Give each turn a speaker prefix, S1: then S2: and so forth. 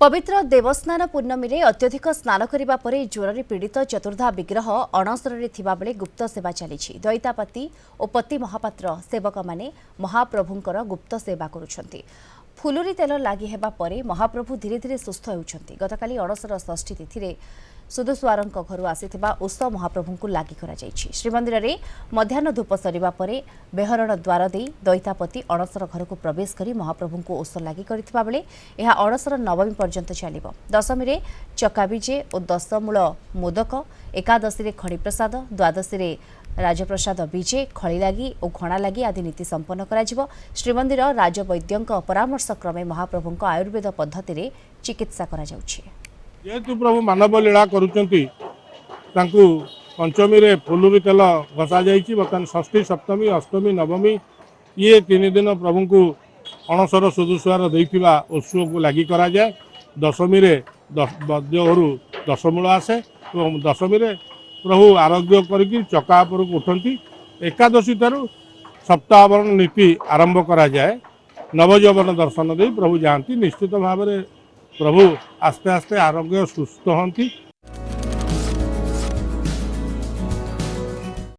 S1: पवित्र देवस्नान पूर्णमी रे अत्यधिक स्नान करने पर ज्वर पीड़ित चतुर्धा विग्रह अणसर बेले गुप्त सेवा चली दैतापति और पति महापात्र सेवक माने महाप्रभुंकर गुप्त सेवा करुछंती। फुलुरी तेल लागि हेबा परे महाप्रभु धीरे धीरे सुस्थ होउछंती। गतकाली अणसर षष्ठी तिथि सुदुस्वारंक घर आसीथिबा उष महाप्रभु को लागि करा जायछि। श्रीमंदिर में मध्याह्न धूप सरिबा परे बेहरण द्वार दे दैतापति अणसर घर को प्रवेश करी महाप्रभु को उष लागि करथिबा बेले एहा अणसर नवमी पर्यंत चलिबो। दशमी रे चकाबीजे और दशमूल मोदक, एकादशी रे खड़ी प्रसाद, द्वादशी रे राजप्रसाद बीजे, खड़ी लगी और घणा लगी आदि नीति संपन्न करा। श्रीमंदिर राजवैद्यंक परामर्श क्रमे महाप्रभु आयुर्वेद पद्धति रे चिकित्सा करा जाउछि।
S2: जेहेतु प्रभु मानव लीला करुचंती तांकु पंचमी रे फुलुरी तेल घसा जाइछि। बर्तमान षष्ठी, सप्तमी, अष्टमी, नवमी ये 3 दिन प्रभु को अणसर सुदुस्वार देइथिबा उत्सव को लागि करा जाए। दशमी रे बद्यघरु दशमूल आसे और दशमी रे प्रभु आरोग्य करके चका पर उठती। एकादशी ठारू सप्ताहवरण नीति आरंभ करा जाए। नवयौवन दर्शन दे प्रभु जाती। निश्चित भाव में प्रभु आस्ते आस्ते आरोग्य सुस्थ हंती।